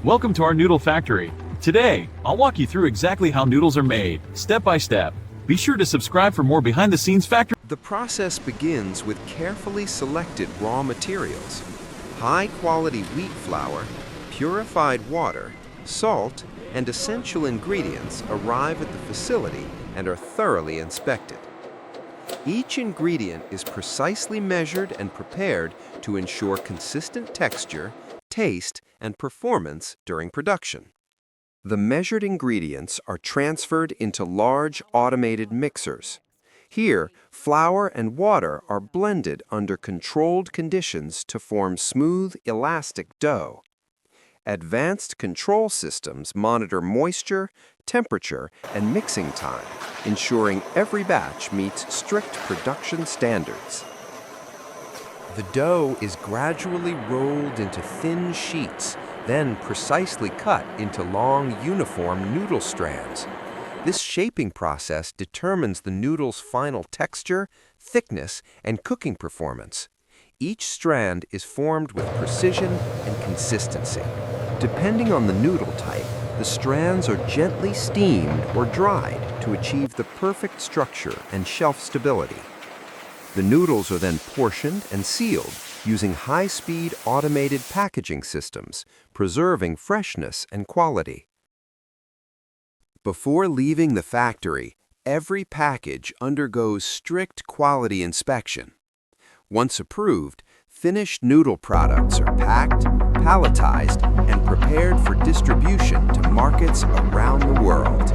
Welcome to our noodle factory. Today, I'll walk you through exactly how noodles are made, step by step. Be sure to subscribe for more behind-the-scenes factory. The process begins with carefully selected raw materials: high-quality wheat flour, purified water, salt, and essential ingredients arrive at the facility and are thoroughly inspected. Each ingredient is precisely measured and prepared to ensure consistent texture, taste, and performance during production. The measured ingredients are transferred into large automated mixers. Here, flour and water are blended under controlled conditions to form smooth, elastic dough. Advanced control systems monitor moisture, temperature, and mixing time, ensuring every batch meets strict production standards. The dough is gradually rolled into thin sheets, then precisely cut into long, uniform noodle strands. This shaping process determines the noodle's final texture, thickness, and cooking performance. Each strand is formed with precision and consistency. Depending on the noodle type, the strands are gently steamed or dried to achieve the perfect structure and shelf stability. The noodles are then portioned and sealed using high-speed automated packaging systems, preserving freshness and quality. Before leaving the factory, every package undergoes strict quality inspection. Once approved, finished noodle products are packed, palletized, and prepared for distribution to markets around the world.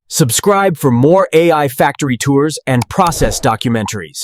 Subscribe for more AI factory tours and process documentaries.